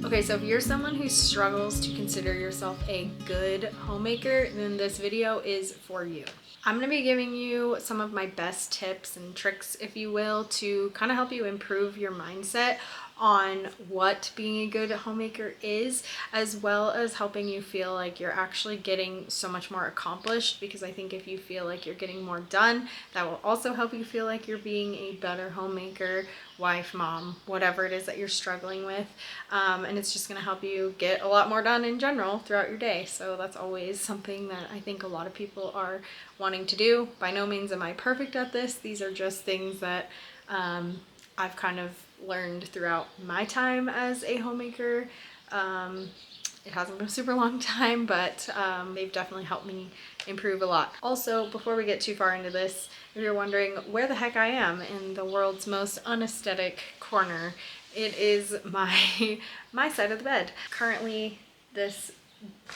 Okay, so if you're someone who struggles to consider yourself a good homemaker, then this video is for you. I'm going to be giving you some of my best tips and tricks, if you will, to kind of help you improve your mindset on what being a good homemaker is, as well as helping you feel like you're actually getting so much more accomplished, because I think if you feel like you're getting more done, that will also help you feel like you're being a better homemaker, wife, mom, whatever it is that you're struggling with. And it's just going to help you get a lot more done in general throughout your day. So that's always something that I think a lot of people are wanting to do. By no means am I perfect at this. These are just things that I've kind of learned throughout my time as a homemaker. It hasn't been a super long time, but they've definitely helped me improve a lot. Also, before we get too far into this, if you're wondering where the heck I am in the world's most unaesthetic corner, it is my side of the bed. Currently, this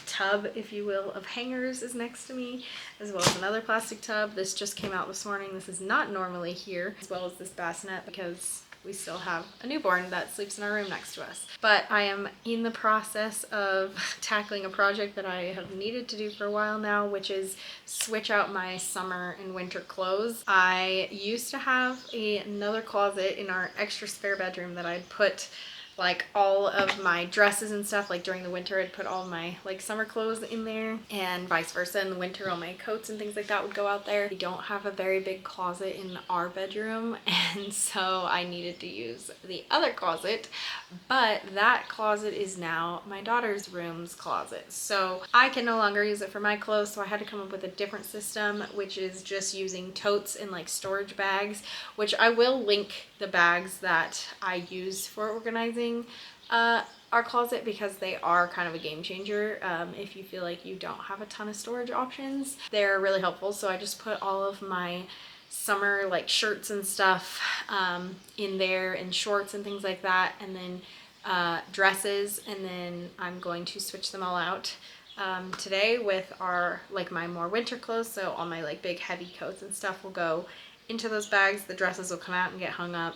tub, if you will, of hangers is next to me, as well as another plastic tub. This just came out this morning. This is not normally here, as well as this bassinet, because we still have a newborn that sleeps in our room next to us. But I am in the process of tackling a project that I have needed to do for a while now, which is switch out my summer and winter clothes. I used to have another closet in our extra spare bedroom that I'd put like all of my dresses and stuff. Like during the winter, I'd put all my like summer clothes in there, and vice versa. In the winter, all my coats and things like that would go out there. We don't have a very big closet in our bedroom, and so I needed to use the other closet, but that closet is now my daughter's room's closet. So I can no longer use it for my clothes, so I had to come up with a different system, which is just using totes and like storage bags, which I will link the bags that I use for organizing our closet, because they are kind of a game changer. If you feel like you don't have a ton of storage options, they're really helpful. So I just put all of my summer like shirts and stuff in there, and shorts and things like that, and then dresses, and then I'm going to switch them all out today with our like my more winter clothes. So all my like big heavy coats and stuff will go into those bags. The dresses will come out and get hung up.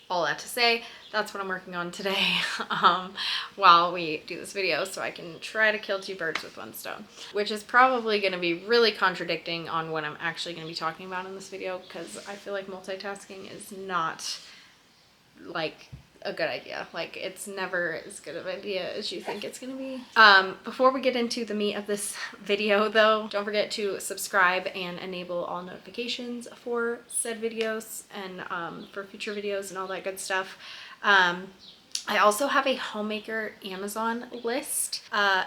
All that to say, that's what I'm working on today while we do this video, so I can try to kill two birds with one stone, which is probably going to be really contradicting on what I'm actually going to be talking about in this video, because I feel like multitasking is not like a good idea. Like, it's never as good of an idea as you think it's gonna be. Before we get into the meat of this video though, don't forget to subscribe and enable all notifications for said videos, and for future videos and all that good stuff. I also have a homemaker Amazon list.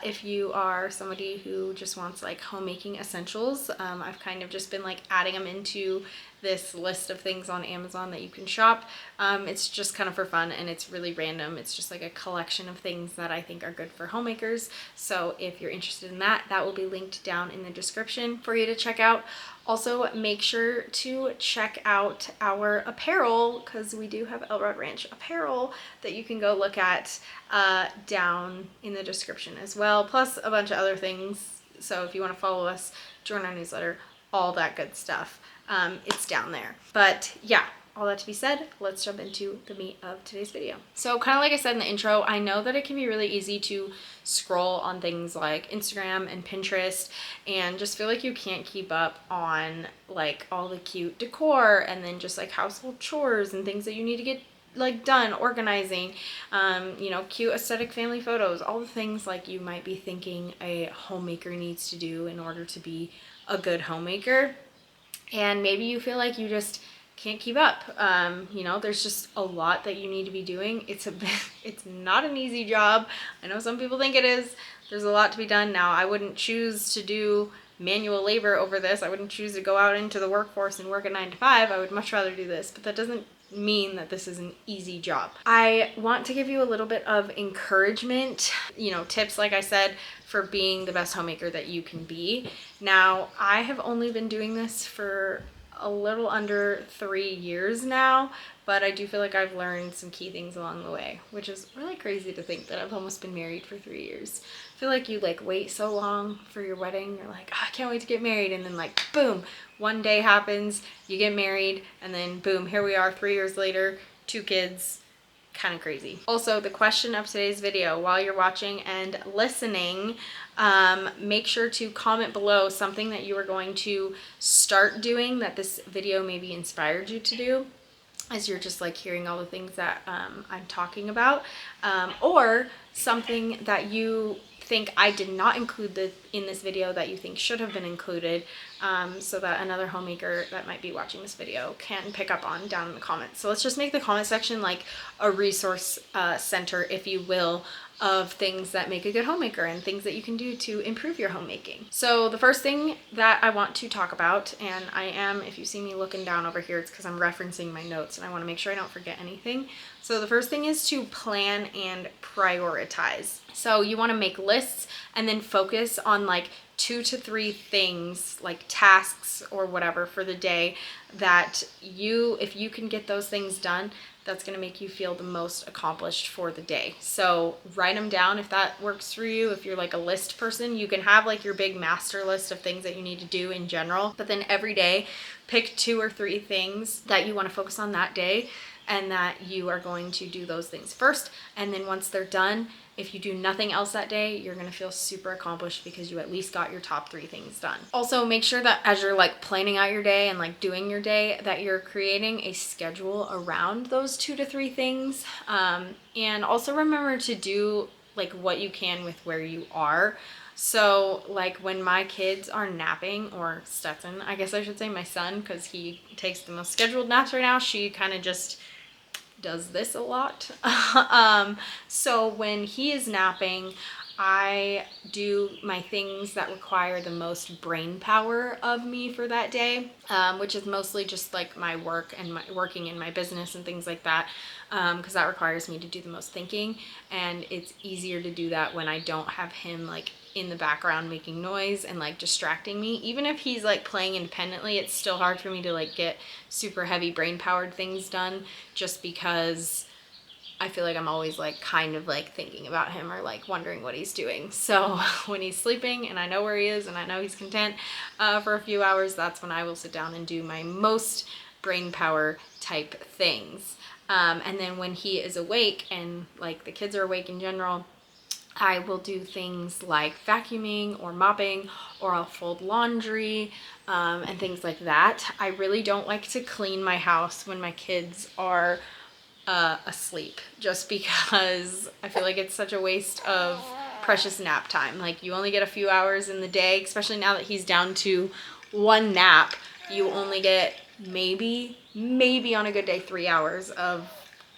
If you are somebody who just wants like homemaking essentials, I've kind of just been like adding them into this list of things on Amazon that you can shop. It's just kind of for fun, and it's really random. It's just like a collection of things that I think are good for homemakers. So if you're interested in that, that will be linked down in the description for you to check out. Also, make sure to check out our apparel, because we do have Elrod Ranch apparel that you can go look at down in the description as well, plus a bunch of other things. So if you want to follow us, join our newsletter, all that good stuff, it's down there. But yeah, all that to be said, let's jump into the meat of today's video. So kind of like I said in the intro, I know that it can be really easy to scroll on things like Instagram and Pinterest and just feel like you can't keep up on like all the cute decor, and then just like household chores and things that you need to get like done, organizing, you know, cute aesthetic family photos, all the things like you might be thinking a homemaker needs to do in order to be a good homemaker. And maybe you feel like you just can't keep up. You know, there's just a lot that you need to be doing. It's not an easy job. I know some people think it is. There's a lot to be done. Now, I wouldn't choose to do manual labor over this. I wouldn't choose to go out into the workforce and work a 9 to 5. I would much rather do this, but that doesn't mean that this is an easy job. I want to give you a little bit of encouragement, you know, tips, like I said, for being the best homemaker that you can be. Now, I have only been doing this for a little under 3 years now, but I do feel like I've learned some key things along the way, which is really crazy to think that I've almost been married for 3 years. I feel like you like wait so long for your wedding. You're like, oh, I can't wait to get married. And then like, boom, one day happens, you get married, and then boom, here we are 3 years later, 2 kids, kind of crazy. Also, the question of today's video, while you're watching and listening, make sure to comment below something that you are going to start doing that this video maybe inspired you to do, as you're just like hearing all the things that I'm talking about, or something that you think I did not include in this video that you think should have been included, so that another homemaker that might be watching this video can pick up on down in the comments. So let's just make the comment section like a resource center, if you will, of things that make a good homemaker and things that you can do to improve your homemaking. So the first thing that I want to talk about, and I am, if you see me looking down over here, it's because I'm referencing my notes and I want to make sure I don't forget anything. So the first thing is to plan and prioritize. So you want to make lists and then focus on like 2 to 3 things, like tasks or whatever for the day, that if you can get those things done, that's going to make you feel the most accomplished for the day. So write them down if that works for you. If you're like a list person, you can have like your big master list of things that you need to do in general, but then every day pick 2 or 3 things that you want to focus on that day, and that you are going to do those things first. And then once they're done, if you do nothing else that day, you're going to feel super accomplished because you at least got your top 3 things done. Also, make sure that as you're like planning out your day and like doing your day, that you're creating a schedule around those 2 to 3 things. And also remember to do like what you can with where you are. So like when my kids are napping, or Stetson, I guess I should say my son, because he takes the most scheduled naps right now, she kind of just does this a lot. So when he is napping, I do my things that require the most brain power of me for that day, which is mostly just like my work and my working in my business and things like that, because that requires me to do the most thinking, and it's easier to do that when I don't have him like in the background making noise and like distracting me. Even if he's like playing independently, it's still hard for me to like get super heavy brain powered things done, just because I feel like I'm always like kind of like thinking about him or like wondering what he's doing. So when he's sleeping and I know where he is and I know he's content for a few hours, that's when I will sit down and do my most brain power type things. And then when he is awake and like the kids are awake in general, I will do things like vacuuming or mopping, or I'll fold laundry, and things like that. I really don't like to clean my house when my kids are asleep, just because I feel like it's such a waste of precious nap time. Like you only get a few hours in the day, especially now that he's down to 1 nap. You only get maybe on a good day 3 hours of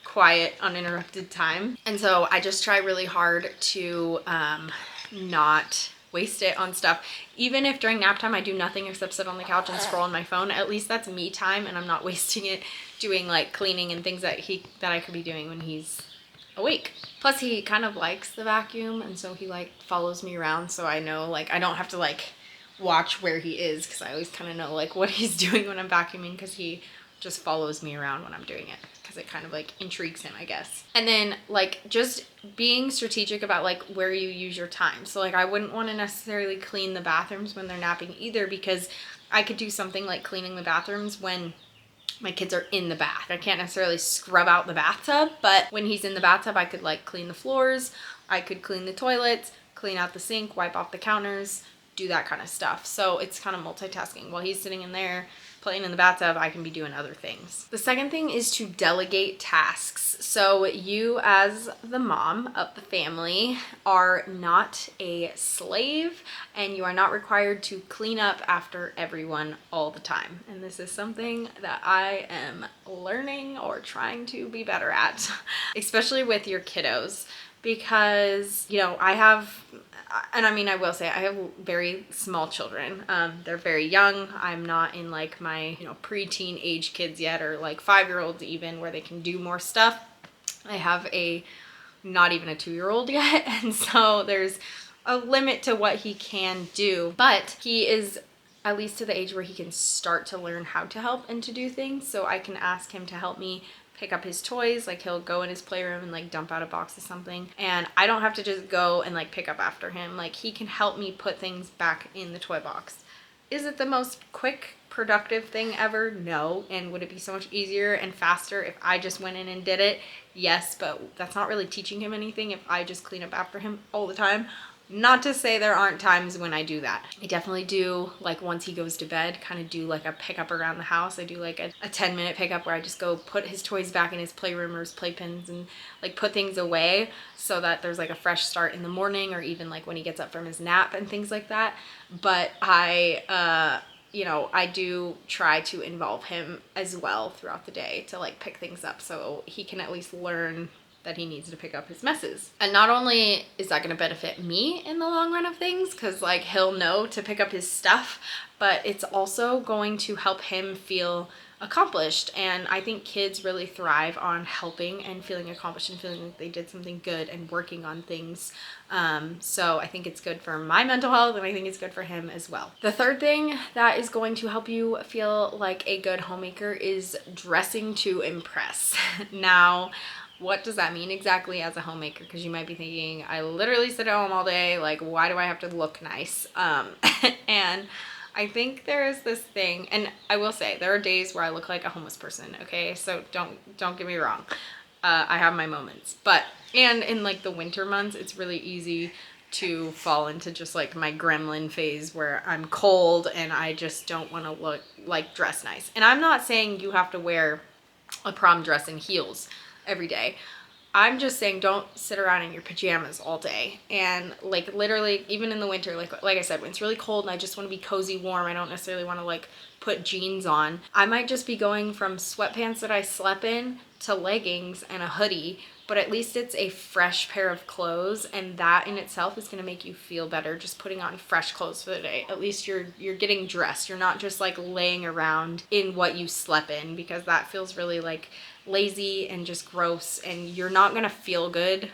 quiet, uninterrupted time. And so I just try really hard to not waste it on stuff. Even if during nap time I do nothing except sit on the couch and scroll on my phone, at least that's me time and I'm not wasting it doing like cleaning and things that I could be doing when he's awake. Plus he kind of likes the vacuum, and so he like follows me around, so I know like I don't have to like watch where he is, because I always kind of know like what he's doing when I'm vacuuming, because he just follows me around when I'm doing it, because it kind of like intrigues him, I guess. And then like just being strategic about like where you use your time. So like I wouldn't want to necessarily clean the bathrooms when they're napping either, because I could do something like cleaning the bathrooms when my kids are in the bath. I can't necessarily scrub out the bathtub, but when he's in the bathtub, I could like clean the floors, I could clean the toilets, clean out the sink, wipe off the counters, do that kind of stuff. So it's kind of multitasking. While he's sitting in there playing in the bathtub, I can be doing other things. The second thing is to delegate tasks. So you, as the mom of the family, are not a slave, and you are not required to clean up after everyone all the time. And this is something that I am learning or trying to be better at, especially with your kiddos, because, you know, and I mean, I will say I have very small children. They're very young. I'm not in like my, preteen age kids yet, or like 5-year-olds even, where they can do more stuff. I have not even a 2-year-old yet. And so there's a limit to what he can do, but he is at least to the age where he can start to learn how to help and to do things. So I can ask him to help me pick up his toys. Like he'll go in his playroom and like dump out a box of something, and I don't have to just go and like pick up after him. Like he can help me put things back in the toy box. Is it the most quick, productive thing ever? No. And would it be so much easier and faster if I just went in and did it? Yes, but that's not really teaching him anything if I just clean up after him all the time. Not to say there aren't times when I do that. I definitely do, like once he goes to bed, kind of do like a pickup around the house. I do like a 10-minute pickup where I just go put his toys back in his playroom or his playpens and like put things away so that there's like a fresh start in the morning, or even like when he gets up from his nap and things like that. But you know, I do try to involve him as well throughout the day to like pick things up so he can at least learn that he needs to pick up his messes. And not only is that going to benefit me in the long run of things, because like he'll know to pick up his stuff, but it's also going to help him feel accomplished. And I think kids really thrive on helping and feeling accomplished and feeling like they did something good and working on things. So I think it's good for my mental health, and I think it's good for him as well. The third thing that is going to help you feel like a good homemaker is dressing to impress. Now, what does that mean exactly as a homemaker? Because you might be thinking, I literally sit at home all day, like why do I have to look nice? And I think there is this thing, and I will say there are days where I look like a homeless person, okay? So don't get me wrong. I have my moments, and in like the winter months, it's really easy to fall into just like my gremlin phase where I'm cold and I just don't want to look like dress nice. And I'm not saying you have to wear a prom dress and heels every day. I'm just saying don't sit around in your pajamas all day. And like literally even in the winter, like I said, when it's really cold and I just want to be cozy warm, I don't necessarily want to like put jeans on. I might just be going from sweatpants that I slept in to leggings and a hoodie, but at least it's a fresh pair of clothes, and that in itself is going to make you feel better just putting on fresh clothes for the day. At least you're getting dressed. You're not just like laying around in what you slept in, because that feels really like lazy and just gross, and you're not going to feel good.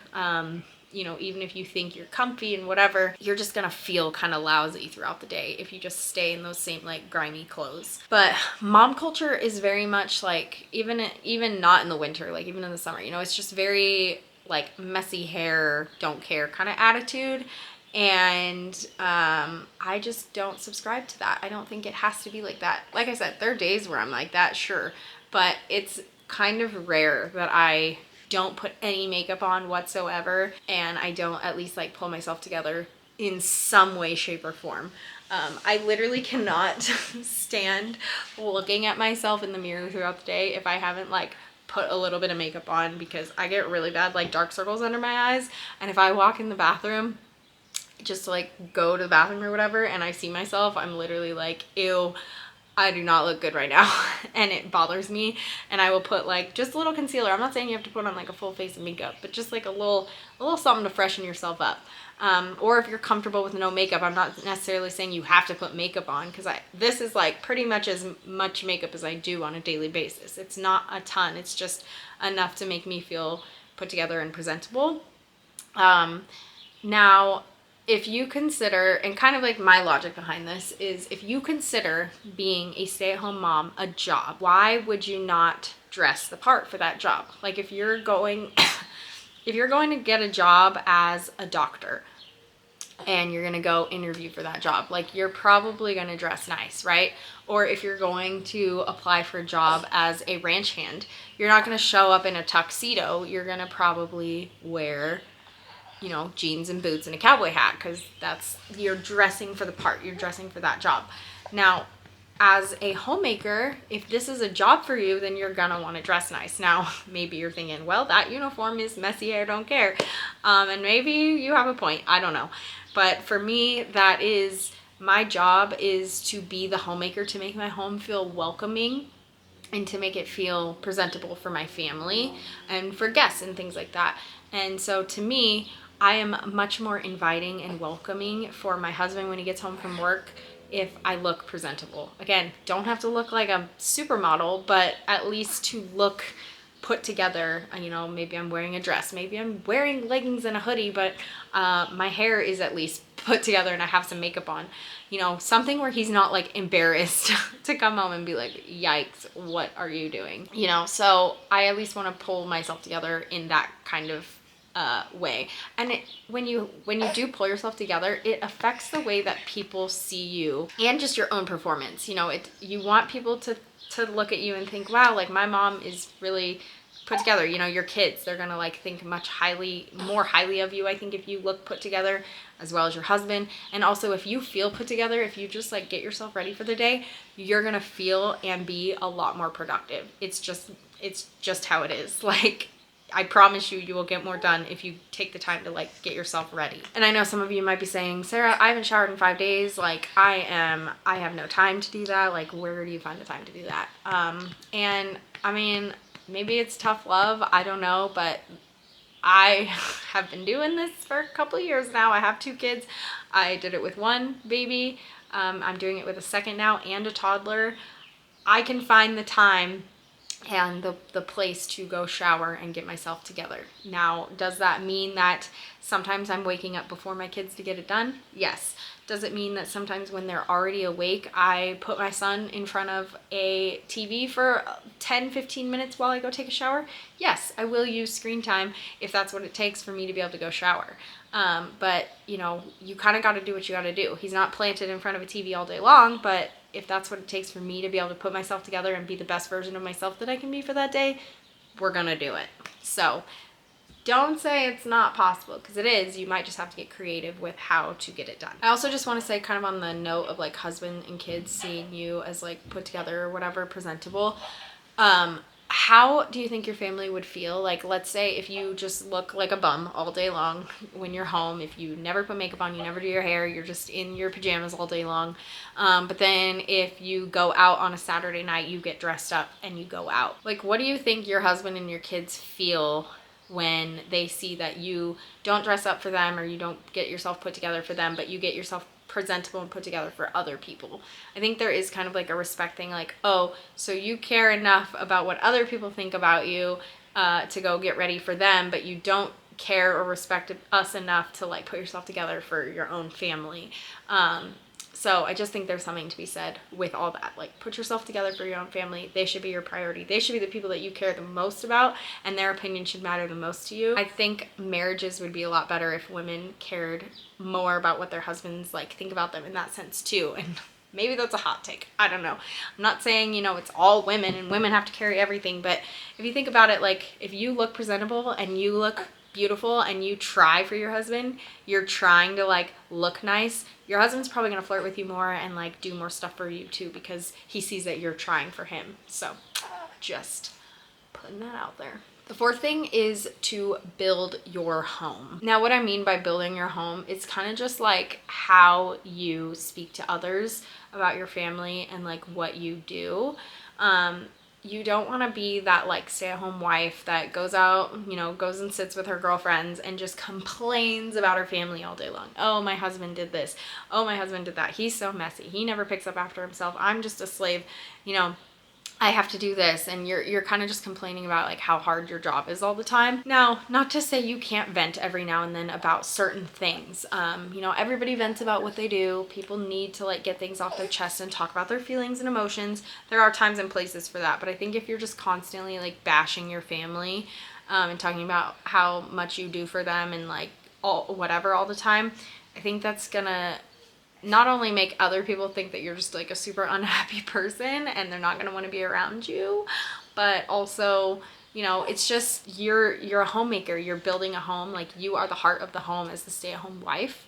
You know, even if you think you're comfy and whatever, you're just gonna feel kind of lousy throughout the day if you just stay in those same like grimy clothes. But mom culture is very much like, even not in the winter, like even in the summer, you know, it's just very like messy hair, don't care kind of attitude. And I just don't subscribe to that. I don't think it has to be like that. Like I said, there are days where I'm like that, sure, but it's kind of rare that I don't put any makeup on whatsoever, and I don't at least like pull myself together in some way, shape, or form. I literally cannot stand looking at myself in the mirror throughout the day if I haven't like put a little bit of makeup on, because I get really bad like dark circles under my eyes. And if I walk in the bathroom just to like go to the bathroom or whatever and I see myself, I'm literally like, ew, I do not look good right now. And it bothers me. And I will put like just a little concealer. I'm not saying you have to put on like a full face of makeup, but just like a little something to freshen yourself up. Or if you're comfortable with no makeup, I'm not necessarily saying you have to put makeup on, because this is like pretty much as much makeup as I do on a daily basis. It's not a ton. It's just enough to make me feel put together and presentable. Now, if you consider, and kind of like my logic behind this is, if you consider being a stay-at-home mom a job, why would you not dress the part for that job? Like if you're going to get a job as a doctor and you're going to go interview for that job, like you're probably going to dress nice, right? Or if you're going to apply for a job as a ranch hand, you're not going to show up in a tuxedo. You're going to probably wear, you know, jeans and boots and a cowboy hat, because you're dressing for the part, you're dressing for that job. Now, as a homemaker, if this is a job for you, then you're gonna want to dress nice. Now, maybe you're thinking, well, that uniform is messy hair, don't care. And maybe you have a point, I don't know. But for me, that is my job, is to be the homemaker, to make my home feel welcoming and to make it feel presentable for my family and for guests and things like that. And so to me, I am much more inviting and welcoming for my husband when he gets home from work if I look presentable. Again, don't have to look like a supermodel, but at least to look put together. You know, maybe I'm wearing a dress, maybe I'm wearing leggings and a hoodie, but my hair is at least put together and I have some makeup on. You know, something where he's not like embarrassed to come home and be like, yikes, what are you doing? You know, so I at least want to pull myself together in that kind of way. And when you do pull yourself together, it affects the way that people see you and just your own performance. You know, you want people to look at you and think, wow, like my mom is really put together. You know, your kids, they're gonna like think more highly of you, I think, if you look put together, as well as your husband. And also, if you feel put together, if you just like get yourself ready for the day, you're gonna feel and be a lot more productive. It's just how it is. Like, I promise you will get more done if you take the time to like get yourself ready. And I know some of you might be saying, Sarah, I haven't showered in 5 days. Like I have no time to do that. Like, where do you find the time to do that? And I mean, maybe it's tough love. I don't know, but I have been doing this for a couple of years now. I have 2 kids. I did it with 1 baby. I'm doing it with a 2nd now and a toddler. I can find the time and the place to go shower and get myself together. Now, does that mean that sometimes I'm waking up before my kids to get it done? Yes. Does it mean that sometimes when they're already awake, I put my son in front of a TV for 10-15 minutes while I go take a shower? Yes, I will use screen time if that's what it takes for me to be able to go shower. But you know, you kind of got to do what you got to do. He's not planted in front of a TV all day long, but if that's what it takes for me to be able to put myself together and be the best version of myself that I can be for that day, we're gonna do it. So don't say it's not possible, because it is. You might just have to get creative with how to get it done. I also just want to say, kind of on the note of like husband and kids seeing you as like put together or whatever, presentable, how do you think your family would feel? Like, let's say if you just look like a bum all day long when you're home, if you never put makeup on, you never do your hair, you're just in your pajamas all day long. But then if you go out on a Saturday night, you get dressed up and you go out. Like, what do you think your husband and your kids feel when they see that you don't dress up for them, or you don't get yourself put together for them, but you get yourself presentable and put together for other people? I think there is kind of like a respect thing, like, oh, so you care enough about what other people think about you to go get ready for them, but you don't care or respect us enough to like put yourself together for your own family. So I just think there's something to be said with all that. Like, put yourself together for your own family. They should be your priority. They should be the people that you care the most about, and their opinion should matter the most to you. I think marriages would be a lot better if women cared more about what their husbands like think about them in that sense too. And maybe that's a hot take. I don't know. I'm not saying, you know, it's all women and women have to carry everything, but if you think about it, like, if you look presentable and you look beautiful and you try for your husband, you're trying to like look nice, your husband's probably gonna flirt with you more and like do more stuff for you too, because he sees that you're trying for him. So just putting that out there. The 4th thing is to build your home. Now, what I mean by building your home, it's kind of just like how you speak to others about your family and like what you do. You don't want to be that like stay-at-home wife that goes out, you know, goes and sits with her girlfriends and just complains about her family all day long. Oh, my husband did this. Oh, my husband did that. He's so messy. He never picks up after himself. I'm just a slave. You know, I have to do this, and you're kind of just complaining about like how hard your job is all the time. Now, not to say you can't vent every now and then about certain things. You know, everybody vents about what they do. People need to like get things off their chest and talk about their feelings and emotions. There are times and places for that, but I think if you're just constantly like bashing your family and talking about how much you do for them and like all the time, I think that's gonna not only make other people think that you're just like a super unhappy person and they're not going to want to be around you, but also, you know, it's just you're a homemaker. You're building a home. Like, you are the heart of the home as the stay-at-home wife.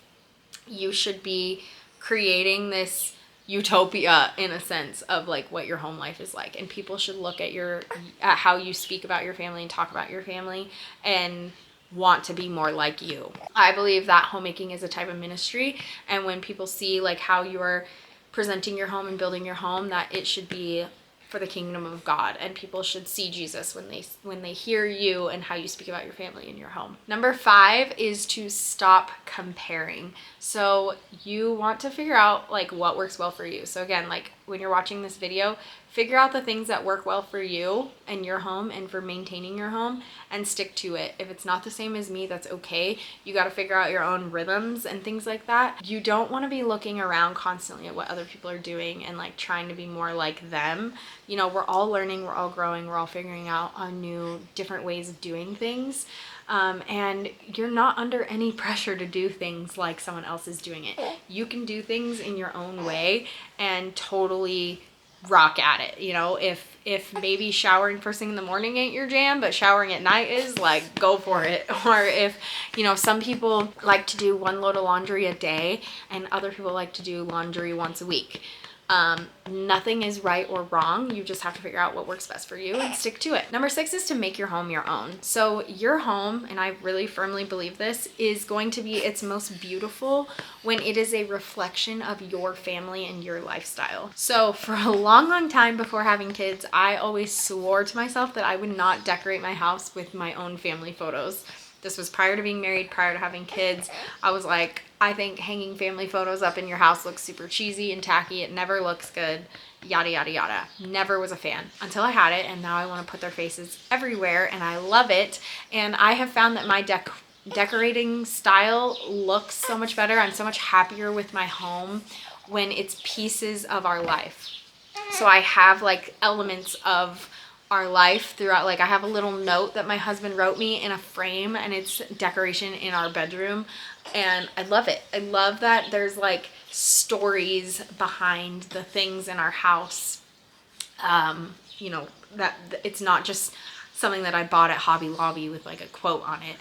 You should be creating this utopia in a sense of like what your home life is like, and people should look at how you speak about your family and talk about your family and want to be more like you. I believe that homemaking is a type of ministry, and when people see like how you are presenting your home and building your home, that it should be for the kingdom of God, and people should see Jesus when they hear you and how you speak about your family and your home. Number 5 is to stop comparing. So you want to figure out like what works well for you. So again, like when you're watching this video, Figure out the things that work well for you and your home and for maintaining your home and stick to it. If it's not the same as me, that's okay. You got to figure out your own rhythms and things like that. You don't want to be looking around constantly at what other people are doing and like trying to be more like them. You know, we're all learning, we're all growing, we're all figuring out on new, different ways of doing things. And you're not under any pressure to do things like someone else is doing it. You can do things in your own way and totally rock at it. You know, if maybe showering first thing in the morning ain't your jam, but showering at night is, like, go for it. Or if, you know, some people like to do one load of laundry a day and other people like to do laundry once a week. Nothing is right or wrong. You just have to figure out what works best for you and stick to it. Number 6 is to make your home your own. So your home, and I really firmly believe this, is going to be its most beautiful when it is a reflection of your family and your lifestyle. So for a long, long time before having kids, I always swore to myself that I would not decorate my house with my own family photos. This was prior to being married, prior to having kids. I was like, I think hanging family photos up in your house looks super cheesy and tacky. It never looks good, yada, yada, yada. Never was a fan until I had it, and now I want to put their faces everywhere, and I love it. And I have found that my decorating style looks so much better. I'm so much happier with my home when it's pieces of our life. So I have like elements of our life throughout. Like I have a little note that my husband wrote me in a frame, and it's decoration in our bedroom, and I love it. I love that there's like stories behind the things in our house. You know, that it's not just something that I bought at Hobby Lobby with like a quote on it.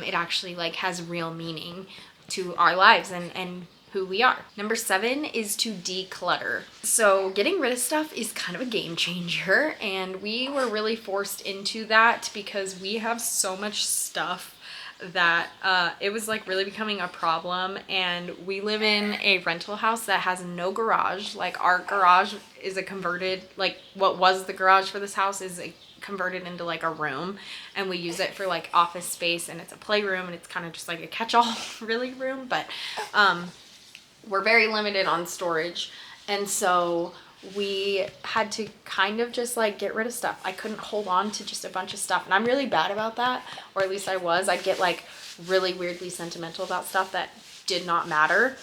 It actually like has real meaning to our lives and who we are. Number 7 is to declutter. So getting rid of stuff is kind of a game changer, and we were really forced into that because we have so much stuff that it was like really becoming a problem. And we live in a rental house that has no garage. Like our garage is a converted, like what was the garage for this house is converted into like a room, and we use it for like office space, and it's a playroom, and it's kind of just like a catch-all really room, but we're very limited on storage. And so we had to kind of just like get rid of stuff. I couldn't hold on to just a bunch of stuff, and I'm really bad about that, or at least I was. I'd get like really weirdly sentimental about stuff that did not matter,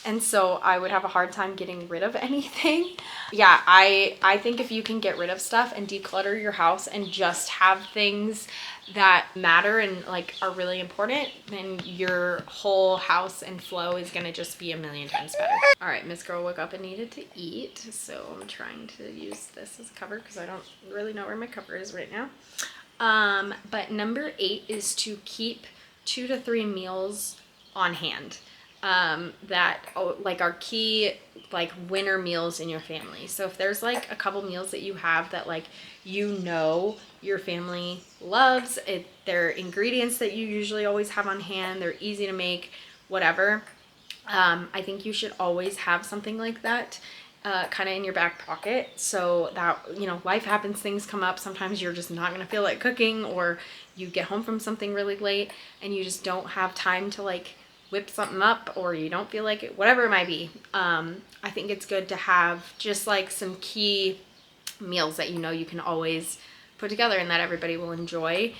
and so I would have a hard time getting rid of anything. Yeah, I think if you can get rid of stuff and declutter your house and just have things that matter and like are really important, then your whole house and flow is gonna just be a million times better. All right, Miss Girl woke up and needed to eat, so I'm trying to use this as a cover because I don't really know where my cover is right now. But number 8 is to keep 2 to 3 meals on hand. That like are key like winter meals in your family. So if there's like a couple meals that you have that like you know your family loves, they're ingredients that you usually always have on hand, they're easy to make, whatever. I think you should always have something like that kind of in your back pocket, so that, you know, life happens, things come up, sometimes you're just not gonna feel like cooking, or you get home from something really late and you just don't have time to like whip something up, or you don't feel like it, whatever it might be. I think it's good to have just like some key meals that you know you can always put together and that everybody will enjoy.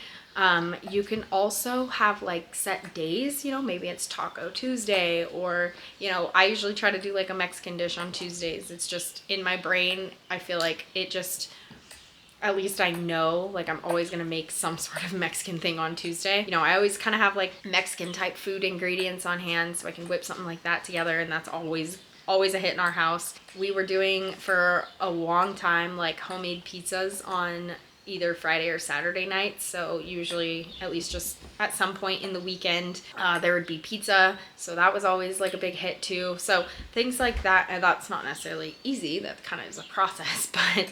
You can also have like set days, you know, maybe it's Taco Tuesday, or, you know, I usually try to do like a Mexican dish on Tuesdays. It's just in my brain. I feel like it just, at least I know, like I'm always gonna make some sort of Mexican thing on Tuesday. You know, I always kind of have like Mexican type food ingredients on hand, so I can whip something like that together, and that's always a hit in our house. We were doing for a long time like homemade pizzas on either Friday or Saturday nights. So usually, at least just at some point in the weekend, there would be pizza. So that was always like a big hit too. So things like that, and that's not necessarily easy. That kind of is a process, but,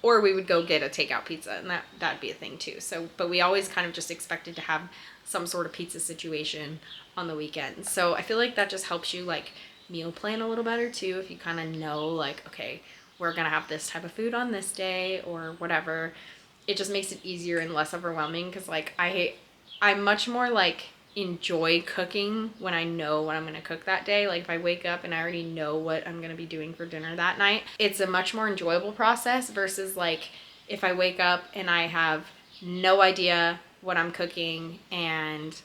or we would go get a takeout pizza, and that'd be a thing too. So, but we always kind of just expected to have some sort of pizza situation on the weekends. So I feel like that just helps you like meal plan a little better too, if you kind of know like, okay, we're gonna have this type of food on this day or whatever. It just makes it easier and less overwhelming, because like I'm much more like enjoy cooking when I know what I'm gonna cook that day. Like if I wake up and I already know what I'm gonna be doing for dinner that night, it's a much more enjoyable process versus like if I wake up and I have no idea what I'm cooking and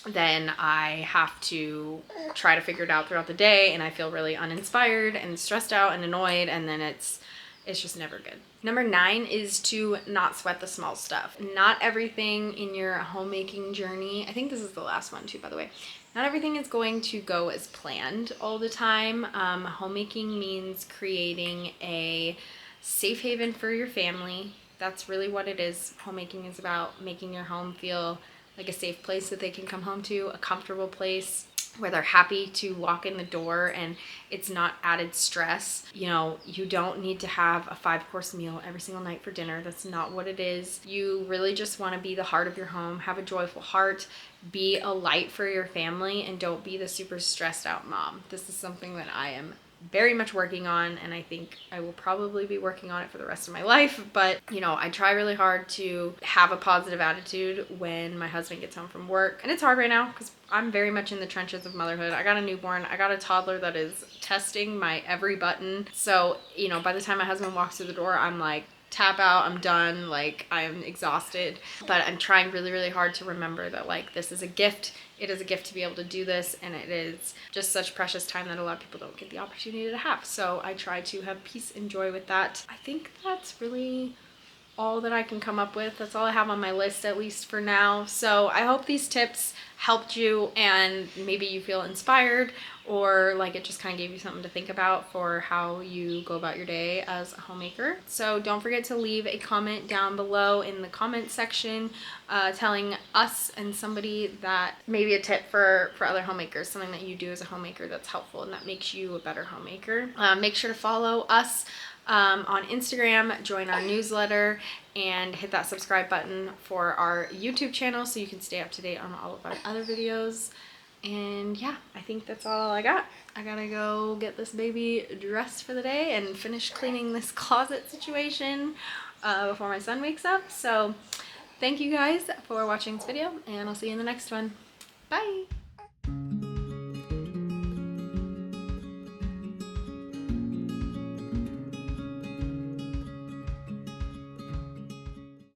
then I have to try to figure it out throughout the day and I feel really uninspired and stressed out and annoyed, and then it's just never good. Number 9 is to not sweat the small stuff. Not everything in your homemaking journey, I think this is the last one too, by the way, not everything is going to go as planned all the time. Homemaking means creating a safe haven for your family. That's really what it is. Homemaking is about making your home feel like a safe place that they can come home to, a comfortable place where they're happy to walk in the door and it's not added stress. You know, you don't need to have a 5-course meal every single night for dinner. That's not what it is. You really just want to be the heart of your home, have a joyful heart, be a light for your family, and don't be the super stressed out mom. This is something that I am very much working on, and I think I will probably be working on it for the rest of my life. But you know, I try really hard to have a positive attitude when my husband gets home from work, and it's hard right now because I'm very much in the trenches of motherhood. I got a newborn, I got a toddler that is testing my every button. So you know, by the time my husband walks through the door, I'm like, tap out, I'm done, like I am exhausted. But I'm trying really, really hard to remember that like this is a gift. It is a gift to be able to do this, and it is just such precious time that a lot of people don't get the opportunity to have. So I try to have peace and joy with that. I think that's really all that I can come up with. That's all I have on my list, at least for now. So I hope these tips helped you and maybe you feel inspired, or like it just kind of gave you something to think about for how you go about your day as a homemaker. So don't forget to leave a comment down below in the comment section telling us and somebody that maybe a tip for other homemakers, something that you do as a homemaker that's helpful and that makes you a better homemaker. Make sure to follow us on Instagram, join our newsletter, and hit that subscribe button for our YouTube channel so you can stay up to date on all of our other videos. And yeah, I think that's all I got. I gotta go get this baby dressed for the day and finish cleaning this closet situation before my son wakes up. So thank you guys for watching this video, and I'll see you in the next one. Bye!